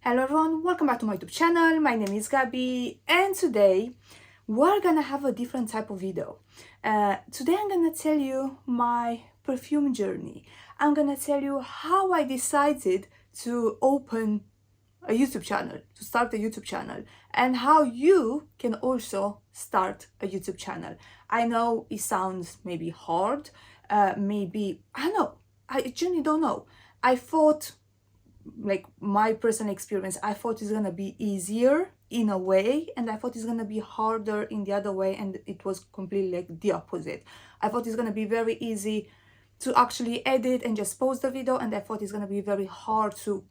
Hello everyone, welcome back to my YouTube channel. My name is Gabi and today we're gonna have a different type of video. Today I'm gonna tell you my perfume journey. I'm gonna tell you how I decided to open a YouTube channel, to start a YouTube channel, and how you can also start a YouTube channel. I know it sounds maybe hard, maybe, I don't know, I genuinely don't know. I thought, like my personal experience, I thought it's gonna be easier in a way, and I thought it's gonna be harder in the other way, and it was completely like the opposite. I thought it's gonna be very easy to actually edit and just post the video, and I thought it's gonna be very hard to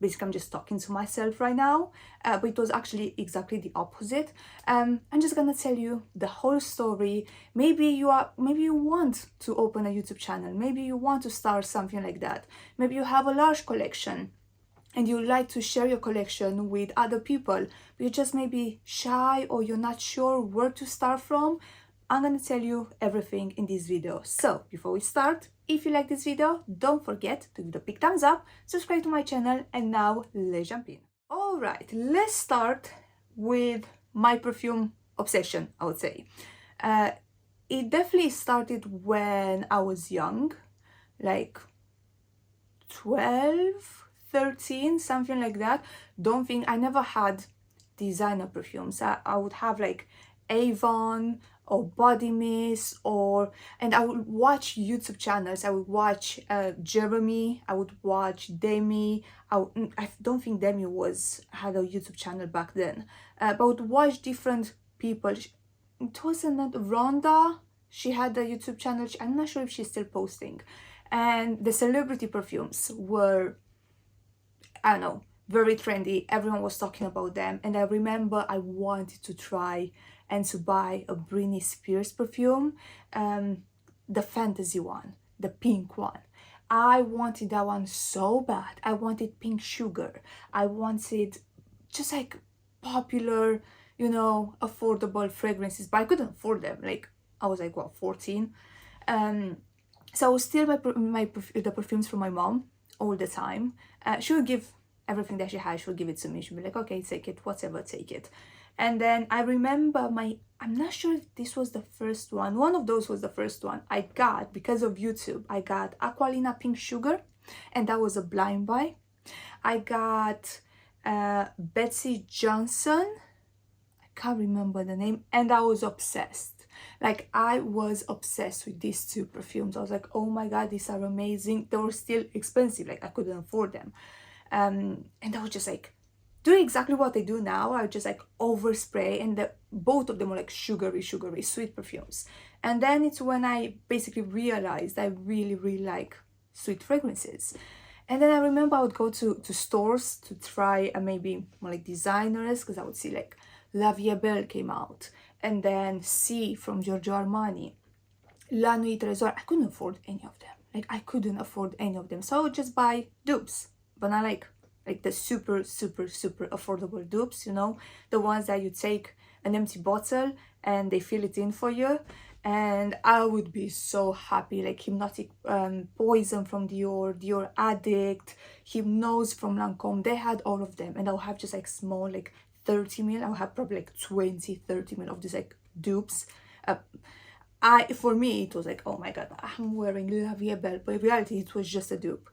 basically, I'm just talking to myself right now, but it was actually exactly the opposite. I'm just gonna tell you the whole story. Maybe you want to open a YouTube channel, maybe you want to start something like that, maybe you have a large collection and you like to share your collection with other people, but you're just maybe shy or you're not sure where to start from. I'm gonna tell you everything in this video. So before we start, if you like this video, don't forget to give it a big thumbs up, subscribe to my channel, and now let's jump in. All right, let's start with my perfume obsession, I would say. It definitely started when I was young, like 12, 13, something like that. Don't think, I never had designer perfumes. I would have like Avon or body mist, and I would watch YouTube channels. I would watch Jeremy, I would watch Demi. I don't think Demi had a YouTube channel back then, but I would watch different people. It wasn't Rhonda, she had a YouTube channel. I'm not sure if she's still posting, and the celebrity perfumes were, I don't know, very trendy. Everyone was talking about them, and I remember I wanted to try and to buy a Britney Spears perfume, the fantasy one, the pink one. I wanted that one so bad. I wanted Pink Sugar. I wanted just like popular, affordable fragrances, but I couldn't afford them. Like I was like, what, 14? So I was still the perfumes from my mom all the time. She would give everything that she had, she would give it to me. She'd be like, okay, take it, whatever, take it. And then I remember I'm not sure if this was the first one of those was the first one I got because of YouTube. I got Aqualina Pink Sugar, and that was a blind buy. I got Betsy Johnson, I can't remember the name, and I was obsessed. Like I was obsessed with these two perfumes. I was like, oh my god, these are amazing. They were still expensive, like I couldn't afford them. And I was just like doing exactly what I do now. I would just like overspray, and both of them were like sugary, sweet perfumes. And then it's when I basically realized I really, really like sweet fragrances. And then I remember I would go to stores to try maybe more like designers, because I would see like La Vie Belle came out, and then C from Giorgio Armani, La Nuit Trésor. I couldn't afford any of them. Like I couldn't afford any of them. So I would just buy dupes, but not like the super affordable dupes, the ones that you take an empty bottle and they fill it in for you. And I would be so happy, like Hypnotic Poison from Dior Addict, Hypnose from Lancome. They had all of them, and I'll have just like small, like 30 ml. I'll have probably like 20-30 ml of these like dupes. For me it was like, oh my god, I'm wearing La Vie Belle, but in reality it was just a dupe.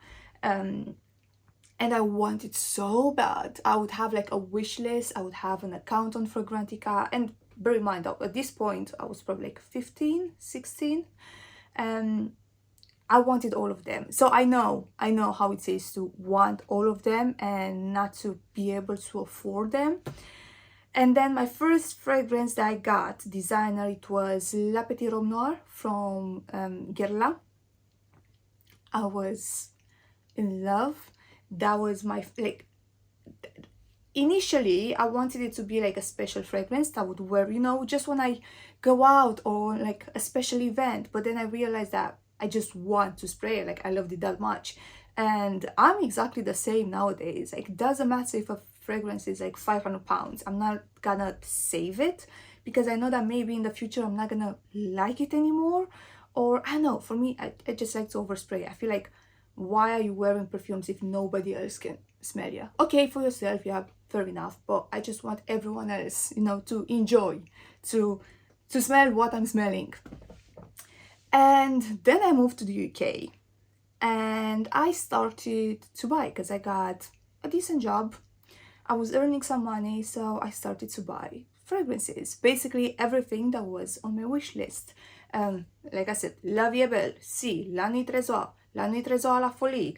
And I wanted so bad. I would have like a wish list. I would have an account on Fragrantica. And bear in mind, at this point, I was probably like 15, 16. And I wanted all of them. So I know how it is to want all of them and not to be able to afford them. And then my first fragrance that I got, designer, it was La Petite Robe Noire from Guerlain. I was in love. That was my, like, initially I wanted it to be like a special fragrance that I would wear, just when I go out or like a special event. But then I realized that I just want to spray it. Like I loved it that much. And I'm exactly the same nowadays. Like it doesn't matter if a fragrance is like 500 pounds. I'm not gonna save it because I know that maybe in the future I'm not gonna like it anymore. Or I don't know, for me, I just like to overspray. I feel like, why are you wearing perfumes if nobody else can smellier. Okay, for yourself, yeah, fair enough, but I just want everyone else, you know, to enjoy, to smell what I'm smelling. And then I moved to the UK and I started to buy because I got a decent job. I was earning some money, so I started to buy fragrances. Basically, everything that was on my wish list. Like I said, La Vie Belle, Si, La Nuit Trésor, La Nuit Trésor à la Folie,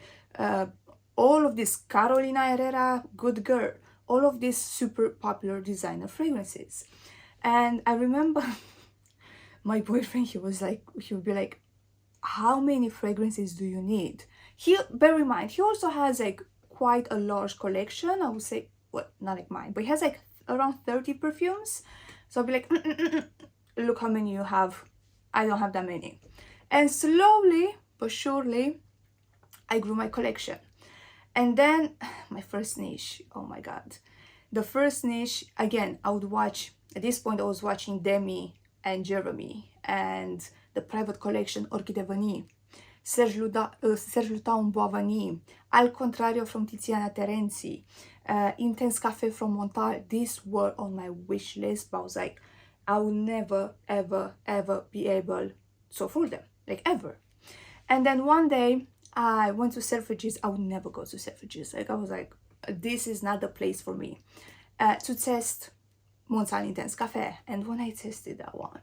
all of this Carolina Herrera, Good Girl, all of these super popular designer fragrances. And I remember my boyfriend, he would be like, how many fragrances do you need? Bear in mind, he also has like quite a large collection. I would say, well, not like mine, but he has like around 30 perfumes. So I'll be like, look how many you have. I don't have that many. And slowly but surely, I grew my collection. And then my first niche, oh my God. The first niche, again, I would watch, at this point I was watching Demi and Jeremy and the private collection Orchide Vanille, Serge Lutin Bois-Vanille, Al Contrario from Tiziana Terenzi, Intense Café from Montal. These were on my wish list, but I was like, I will never, ever, ever be able to afford them, like ever. And then one day I went to Selfridges. I would never go to Selfridges. Like I was like, this is not the place for me, to test Montal Intense Café. And when I tested that one,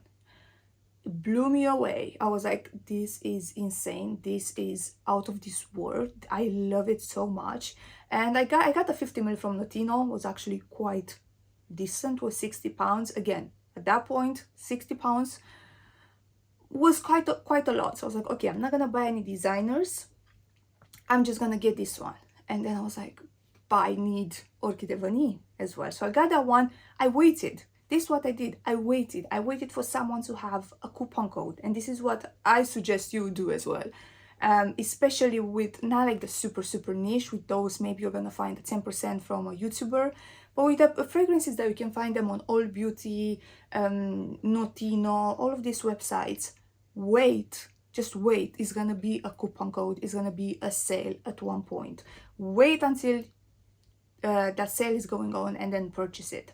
it blew me away. I was like, this is insane. This is out of this world. I love it so much. And I got the 50 ml from Latino. It was actually quite decent. It was £60. Again, at that point, £60 was quite a lot. So I was like, okay, I'm not gonna buy any designers. I'm just gonna get this one. And then I was like, but I need Orchide Vanille as well. So I got that one. I waited. This is what I did. I waited for someone to have a coupon code. And this is what I suggest you do as well. Especially with not like the super niche. With those, maybe you're gonna find 10% from a YouTuber. But with the fragrances that you can find them on All Beauty, Notino, all of these websites, just wait. It's gonna be a coupon code. It's gonna be a sale at one point. Wait until that sale is going on and then purchase it.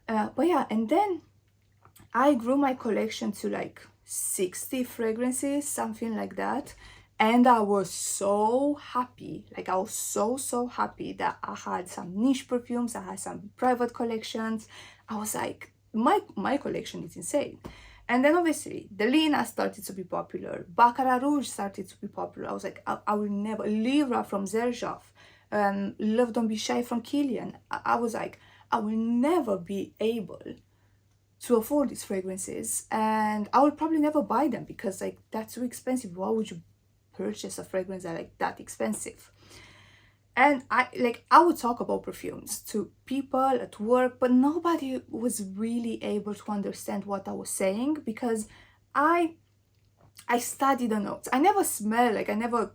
But yeah, and then I grew my collection to like 60 fragrances, something like that. And I was so happy. Like I was so happy that I had some niche perfumes, I had some private collections. I was like, my collection is insane. And then obviously, the Lina started to be popular. Baccarat Rouge started to be popular. I was like, I will never. Lyra from Xerjoff. Love Don't Be Shy from Kilian. I was like, I will never be able to afford these fragrances. And I will probably never buy them because like that's too expensive. Why would you purchase a fragrance that expensive? And I would talk about perfumes to people at work, but nobody was really able to understand what I was saying because I studied the notes. I never smelled, like I never,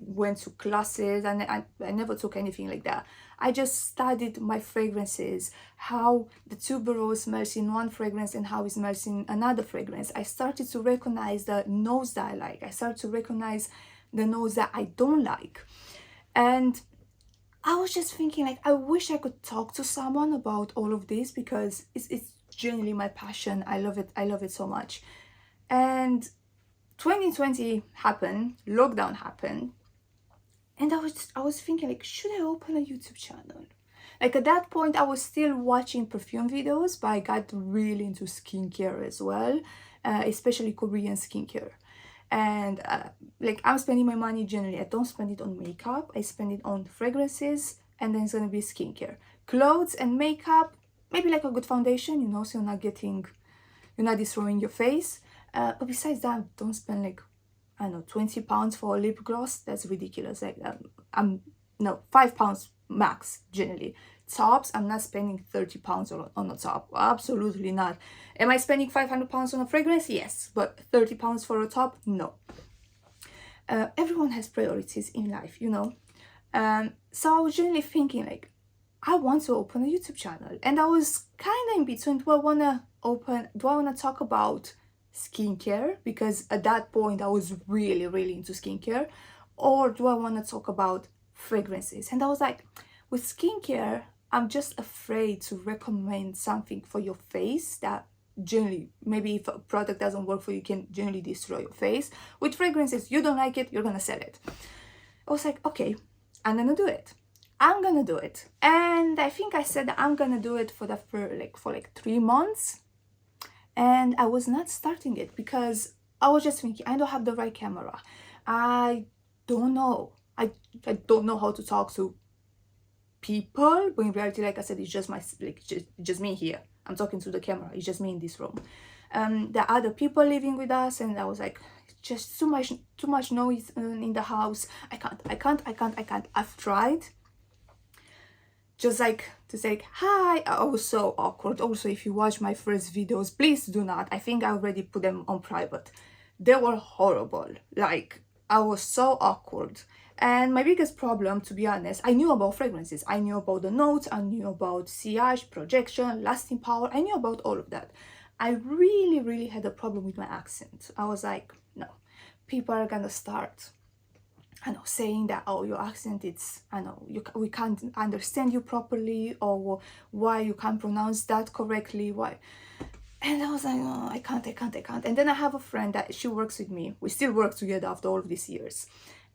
went to classes, and I never took anything like that. I just studied my fragrances, how the tuberose smells in one fragrance and how it smells in another fragrance. I started to recognize the notes that I like. I started to recognize the notes that I don't like. And I was just thinking, like, I wish I could talk to someone about all of this because it's genuinely my passion. I love it so much. And 2020 happened, lockdown happened, and I was thinking, like, should I open a YouTube channel? Like at that point, I was still watching perfume videos, but I got really into skincare as well, especially Korean skincare. And like I'm spending my money generally. I don't spend it on makeup. I spend it on fragrances, and then it's gonna be skincare, clothes, and makeup. Maybe like a good foundation, so you're not destroying your face. But besides that, don't spend like, I don't know, £20 for a lip gloss. That's ridiculous. Like no, £5 max generally. Tops, I'm not spending £30 on a top. Absolutely not. Am I spending £500 on a fragrance? Yes, but £30 for a top? No. Everyone has priorities in life, So I was generally thinking, like, I want to open a YouTube channel, and I was kind of in between. Do I want to talk about skincare, because at that point I was really into skincare, or do I want to talk about fragrances? And I was like, With skincare, I'm just afraid to recommend something for your face that generally, maybe if a product doesn't work for you, can generally destroy your face. With fragrances, you don't like it, you're gonna sell it. I was like, okay, I'm gonna do it. I'm gonna do it. And I think I said that I'm gonna do it for 3 months. And I was not starting it because I was just thinking, I don't have the right camera. I don't know. I don't know how to talk to people, but in reality, like I said, it's just just me here. I'm talking to the camera. It's just me in this room. There are other people living with us, and I was like, just too much noise in the house. I can't. I've tried. Just like to say hi. I was so awkward. Also, if you watch my first videos, please do not. I think I already put them on private. They were horrible. Like, I was so awkward. And my biggest problem, to be honest, I knew about fragrances. I knew about the notes. I knew about sillage, projection, lasting power. I knew about all of that. I really had a problem with my accent. I was like, no, people are gonna start, I know, saying that, oh, your accent, it's, I know, we can't understand you properly, or why you can't pronounce that correctly, why. And I was like, oh, I can't. And then I have a friend that she works with me. We still work together after all of these years.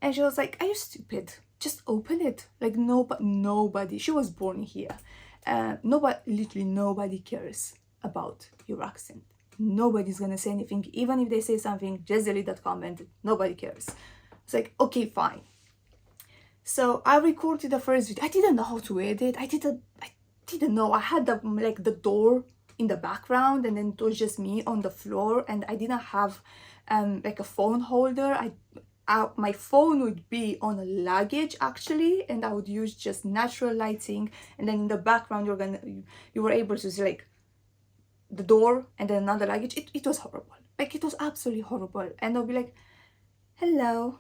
And she was like, are you stupid? Just open it. Like, nobody, she was born here. Literally nobody cares about your accent. Nobody's gonna say anything. Even if they say something, just delete that comment. Nobody cares. It's like, okay, fine. So I recorded the first video. I didn't know how to edit. I didn't know. I had the door in the background, and then it was just me on the floor, and I didn't have like a phone holder. My phone would be on a luggage actually, and I would use just natural lighting, and then in the background you were able to see like the door and then another luggage. It was horrible. Like, it was absolutely horrible. And I'll be like, hello,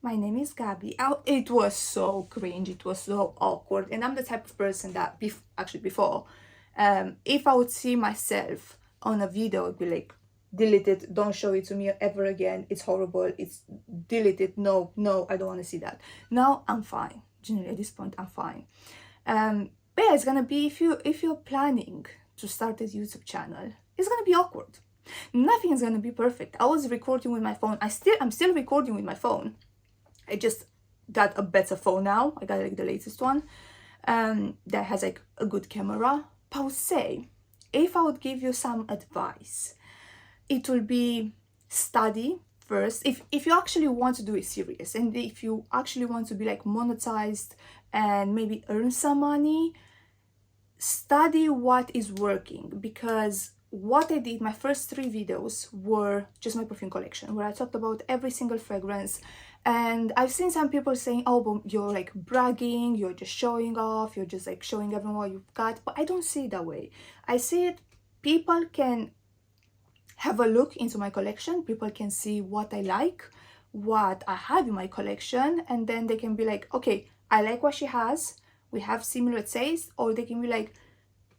my name is Gabby. It was so cringe. It was so awkward. And I'm the type of person that before, if I would see myself on a video, I'd be like, delete it, don't show it to me ever again, it's horrible, it's delete it, no, I don't want to see that. Now I'm fine. Generally at this point I'm fine. But yeah, it's gonna be, if you're planning to start this YouTube channel, it's gonna be awkward. Nothing is gonna be perfect. I was recording with my phone. I'm still recording with my phone. I just got a better phone now. I got like the latest one that has like a good camera. But I would say, if I would give you some advice, it will be study first. If you actually want to do it serious, and if you actually want to be like monetized and maybe earn some money, study what is working. Because what I did, my first 3 videos were just my perfume collection, where I talked about every single fragrance. And I've seen some people saying, oh, but you're like bragging, you're just showing off, you're just like showing everyone what you've got. But I don't see it that way. I see it, people can have a look into my collection, people can see what I like, what I have in my collection, and then they can be like, okay, I like what she has, we have similar tastes. Or they can be like,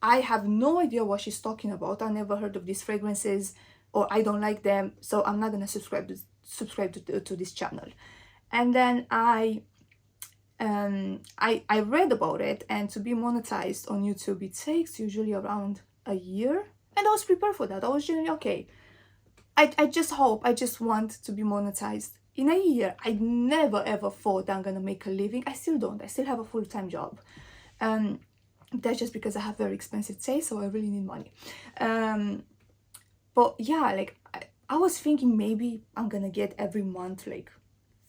I have no idea what she's talking about, I never heard of these fragrances, or I don't like them, so I'm not gonna subscribe to this channel. And then I read about it, and to be monetized on YouTube, it takes usually around a year. And I was prepared for that. I was generally okay. I just want to be monetized in a year. I never ever thought I'm gonna make a living. I still don't. I still have a full-time job. That's just because I have very expensive taste, so I really need money. But yeah, like I was thinking maybe I'm gonna get every month like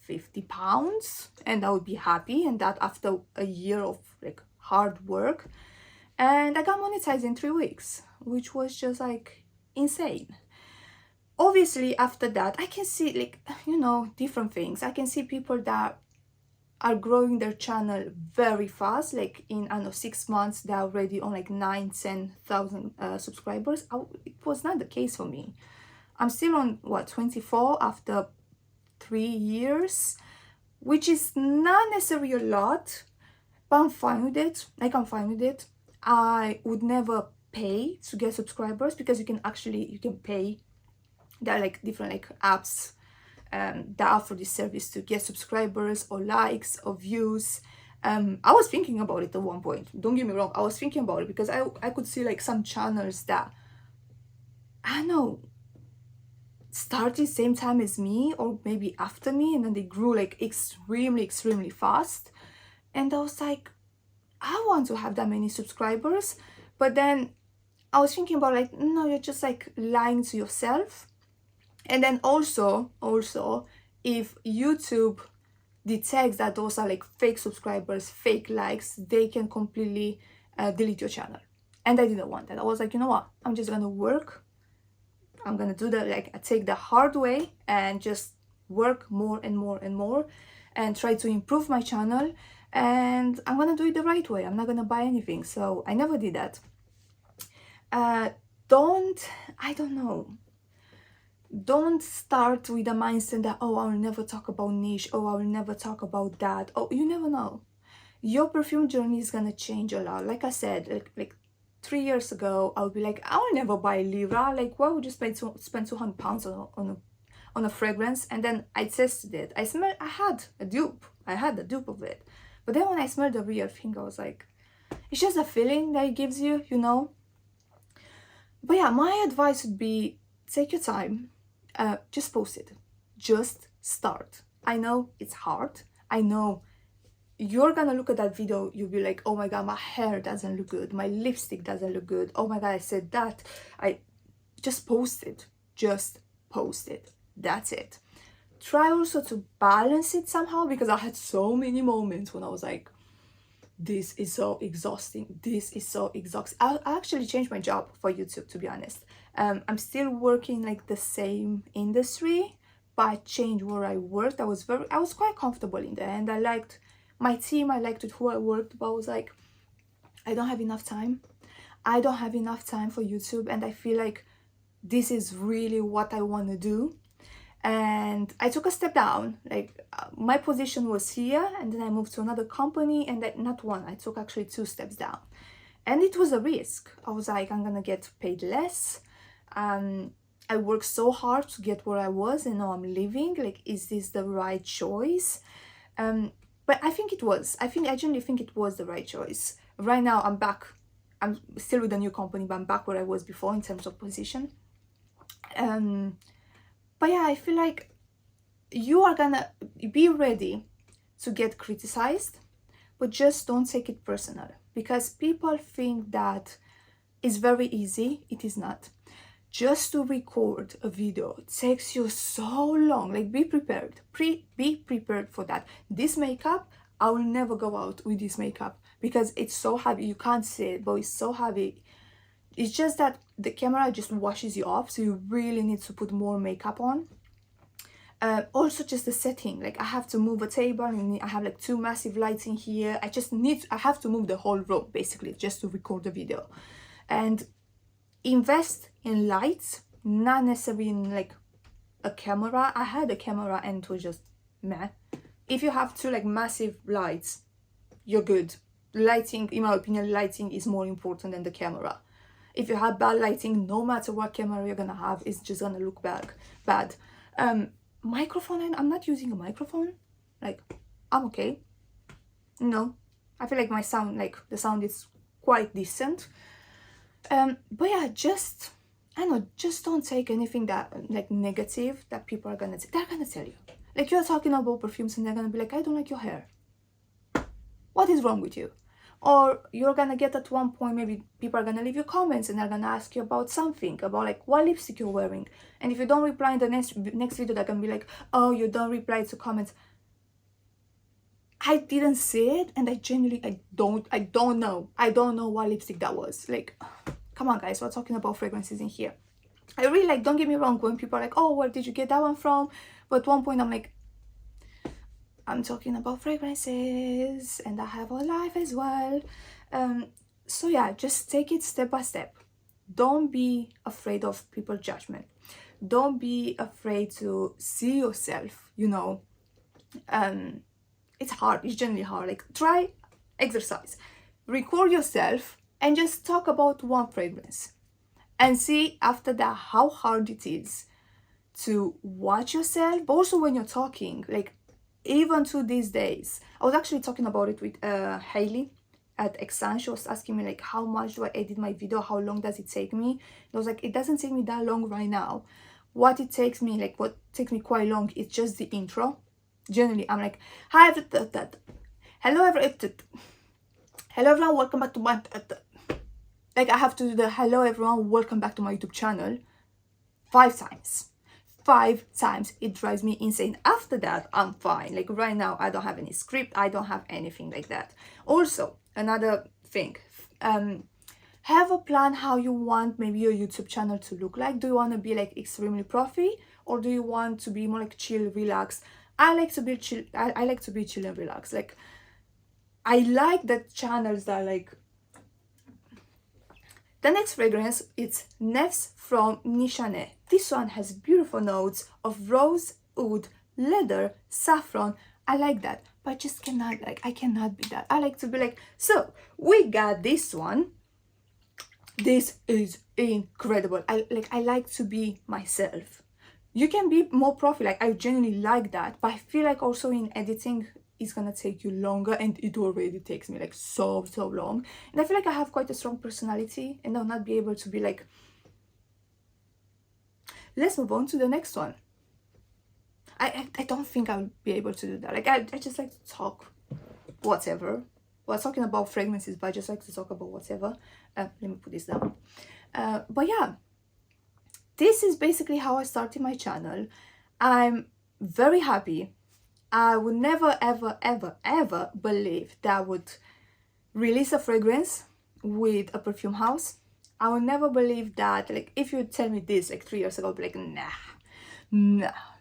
£50, and I would be happy, and that after a year of like hard work. And I got monetized in 3 weeks, which was just like insane. Obviously after that I can see, like, you know, different things. I can see people that are growing their channel very fast, like in, I don't know, 6 months they're already on like 9,000-10,000 subscribers. It was not the case for me. I'm still on, what, 24 after 3 years, which is not necessarily a lot, but I'm fine with it. Like, I'm fine with it. I would never pay to get subscribers, because you can pay. There are like different like apps that offer this service to get subscribers or likes or views. I was thinking about it at one point, don't get me wrong, I was thinking about it because I could see like some channels that, I don't know, started same time as me or maybe after me, and then they grew like extremely fast, and I was like, I want to have that many subscribers. But then I was thinking about like, no, you're just like lying to yourself. And then also if YouTube detects that those are like fake subscribers, fake likes, they can completely delete your channel. And I didn't want that. I was like, you know what, I'm just gonna work, I'm gonna do that, like I take the hard way and just work more and more and more and try to improve my channel, and I'm gonna do it the right way. I'm not gonna buy anything. So I never did that. I don't know, don't start with the mindset that, oh, I'll never talk about niche, oh, I will never talk about that. Oh, you never know, your perfume journey is gonna change a lot. Like I said, like 3 years ago, I would be like, I will never buy Lyra. Like, why would you spend £200 on a fragrance? And then I tested it. I had a dupe of it. But then when I smelled the real thing, I was like, it's just a feeling that it gives you, you know. But yeah, my advice would be, take your time, just post it, just start. I know it's hard. I know you're gonna look at that video, you'll be like, oh my god, my hair doesn't look good, my lipstick doesn't look good, oh my god, I said that. I just post it, that's it. Try also to balance it somehow, because I had so many moments when I was like, this is so exhausting, I actually changed my job for YouTube, to be honest. I'm still working like the same industry, but I changed where I worked. I was quite comfortable in there, and I liked my team, I liked with who I worked, but I was like, I don't have enough time for YouTube, and I feel like this is really what I want to do. And I took a step down. Like, my position was here, and then I moved to another company, and I took actually 2 steps down, and it was a risk. I was like, I'm gonna get paid less. I worked so hard to get where I was, and now I'm leaving. Like, is this the right choice? But I genuinely think it was the right choice. Right now, I'm back. I'm still with a new company, but I'm back where I was before in terms of position. But yeah, I feel like you are gonna be ready to get criticized, but just don't take it personal, because people think that it's very easy. It is not. Just to record a video takes you so long. Like, be prepared. Be prepared for that. This makeup, I will never go out with this makeup because it's so heavy. You can't see it, but it's so heavy. It's just that the camera just washes you off, so you really need to put more makeup on. Also, just the setting. Like, I have to move a table, and I have like 2 massive lights in here. I have to move the whole room basically just to record the video. And invest in lights, not necessarily in like a camera. I had a camera and it was just meh. If you have 2 like massive lights, you're good. Lighting, in my opinion, lighting is more important than the camera. If you have bad lighting, no matter what camera you're gonna have, it's just gonna look bad. Microphone, I'm not using a microphone. Like, I'm okay. No, I feel like my sound, like the sound is quite decent. But yeah, just, I don't know, just don't take anything that like negative that people are gonna say. They're gonna tell you. Like, you're talking about perfumes and they're gonna be like, I don't like your hair. What is wrong with you? Or you're gonna get at one point, maybe people are gonna leave you comments and they're gonna ask you about something, about like what lipstick you're wearing. And if you don't reply in the next video, they're gonna be like, oh, you don't reply to comments. I didn't see it, and I genuinely, I don't know what lipstick that was. Like, come on guys, we're talking about fragrances in here. I really like, don't get me wrong, when people are like, oh, where did you get that one from? But at one point I'm like, I'm talking about fragrances and I have a life as well. So yeah, just take it step by step. Don't be afraid of people's judgment. Don't be afraid to see yourself, you know. It's hard, it's generally hard. Like, try exercise. Record yourself and just talk about one fragrance. And see after that how hard it is to watch yourself, but also when you're talking, like, even to these days. I was actually talking about it with Hailey at Exxon. She was asking me like, how much do I edit my video, how long does it take me? And I was like, it doesn't take me that long right now. What it takes me, like what takes me quite long, is just the intro. Generally I'm like, hi, hello everyone, welcome back to my like I have to do the hello everyone, welcome back to my YouTube channel 5 times. 5 times. It drives me insane. After that, I'm fine. Like right now, I don't have any script. I don't have anything like that. Also, another thing, have a plan how you want maybe your YouTube channel to look like. Do you want to be like extremely profi, or do you want to be more like chill, relaxed? I like to be chill. I like to be chill and relaxed. Like I like that channels that are like. The next fragrance, it's Nefs from Nishane. This one has beautiful notes of rose, oud, leather, saffron. I like that, but I just cannot, like, I cannot be that. I like to be like, so we got this one. This is incredible. I like to be myself. You can be more profi, like I genuinely like that, but I feel like also in editing, it's gonna take you longer, and it already takes me like so long. And I feel like I have quite a strong personality, and I'll not be able to be like. Let's move on to the next one. I don't think I'll be able to do that. Like I just like to talk whatever. We're talking about fragrances, but I just like to talk about whatever. Let me put this down. But yeah, this is basically how I started my channel. I'm very happy. I would never ever believe that I would release a fragrance with a perfume house. I would never believe that, like, if you tell me this like 3 years ago, I'd be like,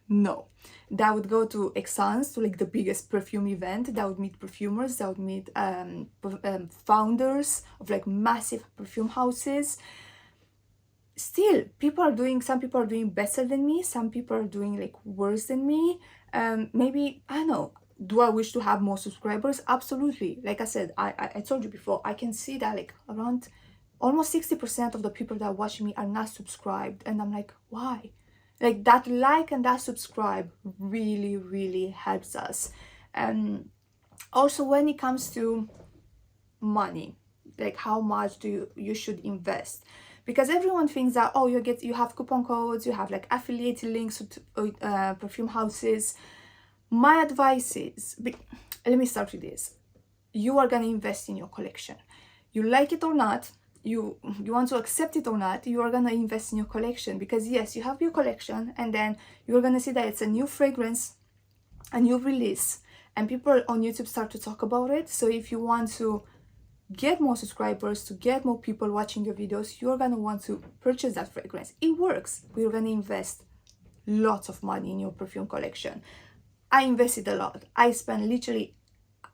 no. That I would go to Exans, to like the biggest perfume event, that I would meet perfumers, that I would meet founders of like massive perfume houses. Still, some people are doing better than me, some people are doing like worse than me. Maybe, I don't know, do I wish to have more subscribers? Absolutely. Like I said, I told you before, I can see that like around almost 60% of the people that are watching me are not subscribed, and I'm like, why? Like that like and that subscribe really helps us. Also, when it comes to money, like how much you should invest, because everyone thinks that, oh, you have coupon codes, you have like affiliate links with perfume houses. My advice is, let me start with this. You are gonna invest in your collection. You like it or not, you want to accept it or not, you are gonna invest in your collection, because yes, you have your collection, and then you're gonna see that it's a new fragrance, a new release, and people on YouTube start to talk about it. So if you want to get more subscribers, to get more people watching your videos, you're gonna want to purchase that fragrance. It works. We're gonna invest lots of money in your perfume collection. I invested a lot. I spent literally,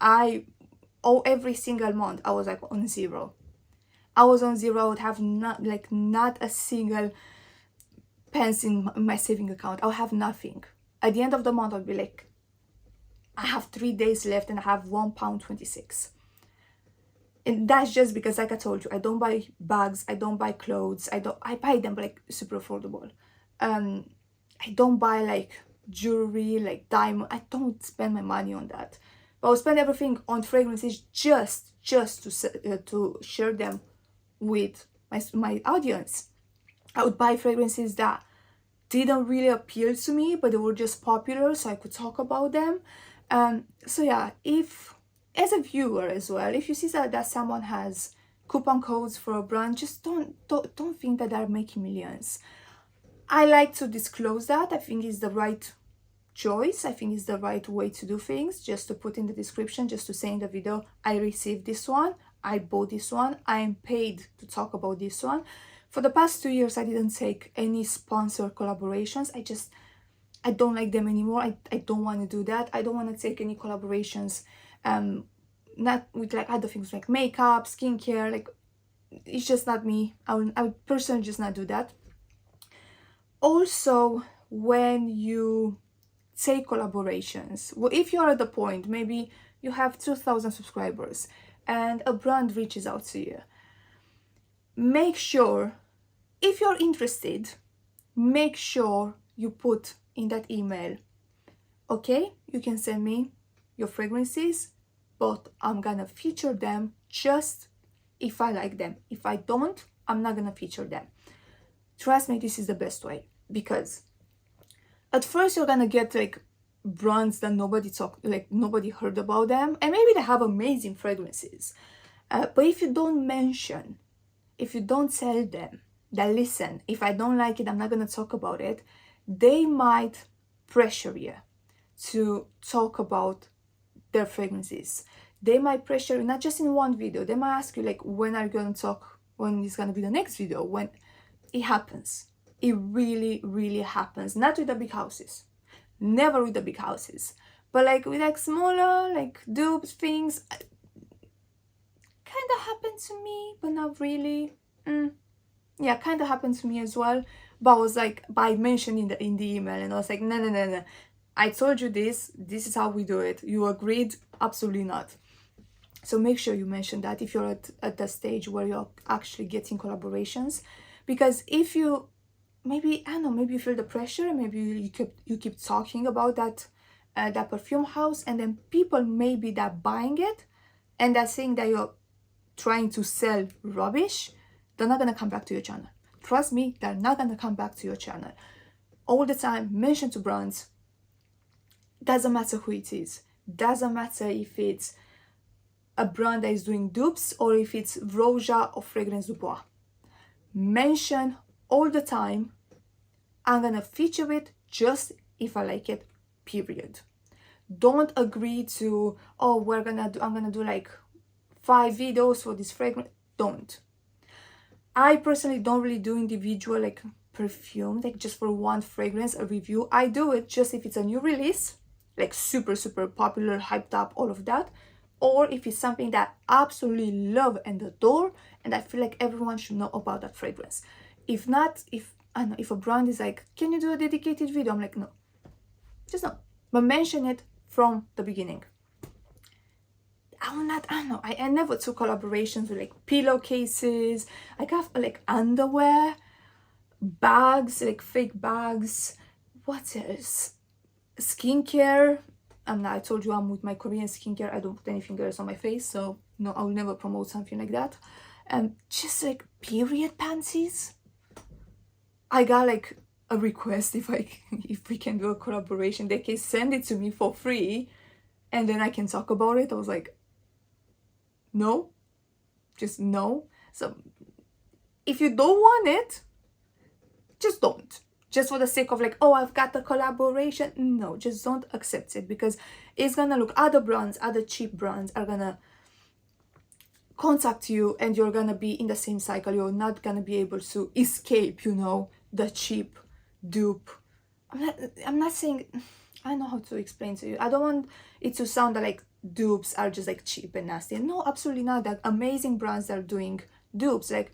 every single month I was like on zero. I was on zero. I would have not a single pence in my saving account. I'll have nothing. At the end of the month, I'll be like, I have 3 days left and I have £1.26. And that's just because, like I told you, I don't buy bags, I don't buy clothes, I buy them like super affordable. I don't buy like jewelry, like diamond. I don't spend my money on that. But I'll spend everything on fragrances just to share them with my audience. I would buy fragrances that didn't really appeal to me, but they were just popular, so I could talk about them. So yeah, if as a viewer as well, if you see that someone has coupon codes for a brand, just don't think that they're making millions. I like to disclose that. I think it's the right choice. I think it's the right way to do things, just to put in the description, just to say in the video, I received this one, I bought this one, I am paid to talk about this one. For the past 2 years, I didn't take any sponsor collaborations. I don't like them anymore. I don't want to do that. I don't want to take any collaborations, not with like other things like makeup, skincare. Like, it's just not me. I would personally just not do that. Also, when you take collaborations, well, if you're at the point, maybe you have 2,000 subscribers and a brand reaches out to you, make sure, if you're interested, make sure you put in that email okay, you can send me your fragrances, but I'm gonna feature them just if I like them. If I don't, I'm not gonna feature them. Trust me, this is the best way, because at first you're gonna get like brands that nobody heard about them, and maybe they have amazing fragrances, but if you don't mention, if you don't tell them that, listen, if I don't like it, I'm not gonna talk about it, they might pressure you to talk about their fragrances. They might pressure you not just in one video. They might ask you like, when are you gonna talk, when is gonna be the next video? When it happens, it really, really happens. Not with the big houses, never with the big houses, but like with like smaller like dupes things, kind of happened to me, but not really. Yeah, kind of happened to me as well, but I was like, by mentioning in the email, and I was like, no, I told you this is how we do it, you agreed? Absolutely not. So make sure you mention that if you're at the stage where you're actually getting collaborations, because if you, maybe, I don't know, maybe you feel the pressure, maybe you keep talking about that perfume house, and then people maybe that buying it and they're saying that you're trying to sell rubbish, they're not gonna come back to your channel. Trust me, they're not gonna come back to your channel. All the time, mention to brands. Doesn't matter who it is. Doesn't matter if it's a brand that is doing dupes or if it's Roja or Fragrance du Bois. Mention all the time. I'm gonna feature it just if I like it, period. Don't agree to, oh, I'm gonna do like 5 videos for this fragrance. Don't. I personally don't really do individual like perfume, like just for one fragrance, a review. I do it just if it's a new release, like super popular, hyped up, all of that, or if it's something that I absolutely love and adore and I feel like everyone should know about that fragrance. If not, if a brand is like, can you do a dedicated video, I'm like, no, just no. But mention it from the beginning. I never took collaborations with like pillowcases. I got like underwear, bags, like fake bags. What else? Skincare. I told you I'm with my Korean skincare. I don't put anything else on my face, so no, I will never promote something like that. Just like period panties. I got like a request if we can do a collaboration. They can send it to me for free, and then I can talk about it. I was like, no, just no. So if you don't want it, just don't. Just for the sake of like, oh, I've got the collaboration. No, just don't accept it, because it's gonna look, other brands, other cheap brands are gonna contact you and you're gonna be in the same cycle. You're not gonna be able to escape, the cheap dupe. I'm not saying, I don't know how to explain to you. I don't want it to sound like dupes are just like cheap and nasty. No, absolutely not. That amazing brands that are doing dupes, like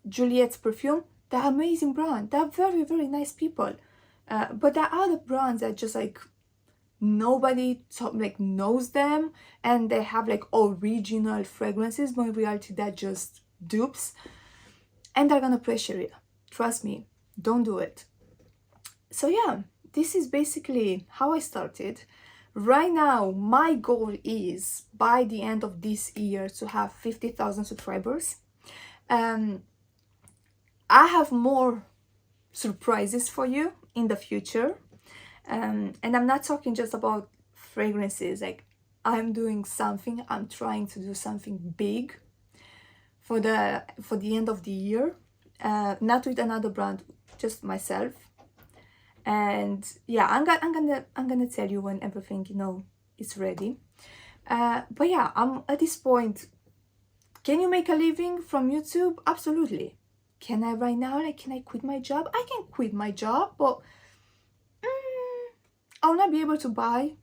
Juliet's perfume, they're amazing brand. They're very, very nice people. But there are other brands that just like nobody knows them, and they have like original fragrances, but in reality they're just dupes, and they're gonna pressure you. Trust me, don't do it. So yeah, this is basically how I started. Right now, my goal is by the end of this year to have 50,000 subscribers. I have more surprises for you in the future. And I'm not talking just about fragrances. Like, I'm doing something, I'm trying to do something big for the end of the year. Not with another brand, just myself. And yeah, I'm gonna tell you when everything is ready. But yeah, I'm at this point. Can you make a living from YouTube? Absolutely. Can I right now? Like, can I quit my job? I can quit my job, but I'll not be able to buy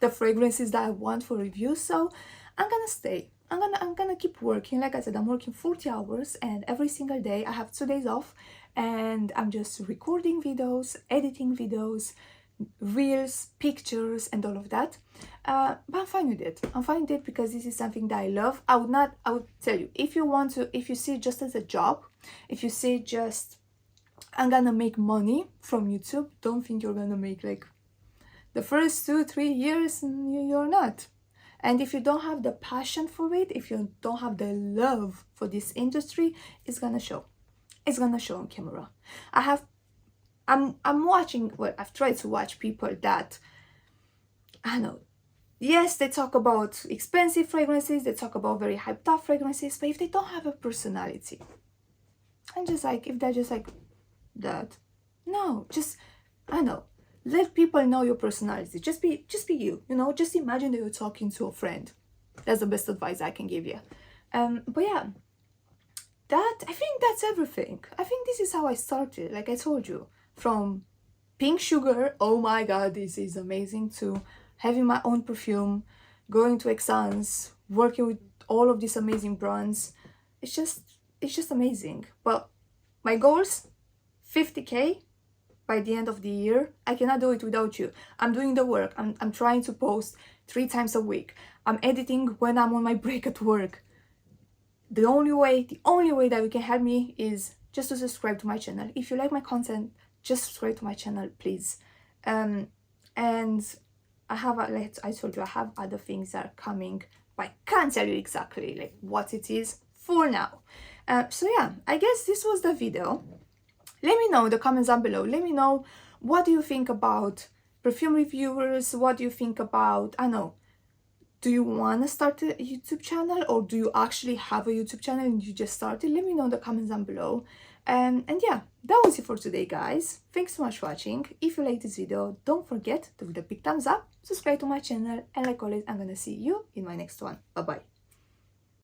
the fragrances that I want for reviews. So I'm gonna stay. I'm gonna keep working. Like I said, I'm working 40 hours, and every single day I have 2 days off, and I'm just recording videos, editing videos, reels, pictures, and all of that. But I'm fine with it. I'm fine with it because this is something that I love. I would tell you, if you see it just as a job, if you see it just I'm gonna make money from YouTube. Don't think you're gonna make like the first 2-3 years. You're not. And if you don't have the passion for it, if you don't have the love for this industry, it's gonna show. It's gonna show on camera. I'm watching, well, I've tried to watch people that, I know, yes, they talk about expensive fragrances, they talk about very hyped up fragrances, but if they don't have a personality, and just like, if they're just like that, no, just, I know, let people know your personality. Just be you, you know, just imagine that you're talking to a friend. That's the best advice I can give you. But yeah, I think that's everything. I think this is how I started, like I told you, from pink sugar, oh my god, this is amazing, to having my own perfume, going to Exans, working with all of these amazing brands. It's just amazing. Well, my goals, 50k by the end of the year. I cannot do it without you. I'm doing the work. I'm trying to post 3 times a week. I'm editing when I'm on my break at work. The only way that you can help me is just to subscribe to my channel. If you like my content, just subscribe to my channel, please. And I have, like I told you, I have other things that are coming, but I can't tell you exactly like what it is for now. So yeah, I guess this was the video. Let me know in the comments down below. Let me know, what do you think about perfume reviewers? What do you think about, I know, do you want to start a YouTube channel, or do you actually have a YouTube channel and you just started? Let me know in the comments down below. And yeah, that was it for today, guys. Thanks so much for watching. If you like this video, don't forget to give it a big thumbs up, subscribe to my channel, and like always, I'm gonna see you in my next one. Bye bye.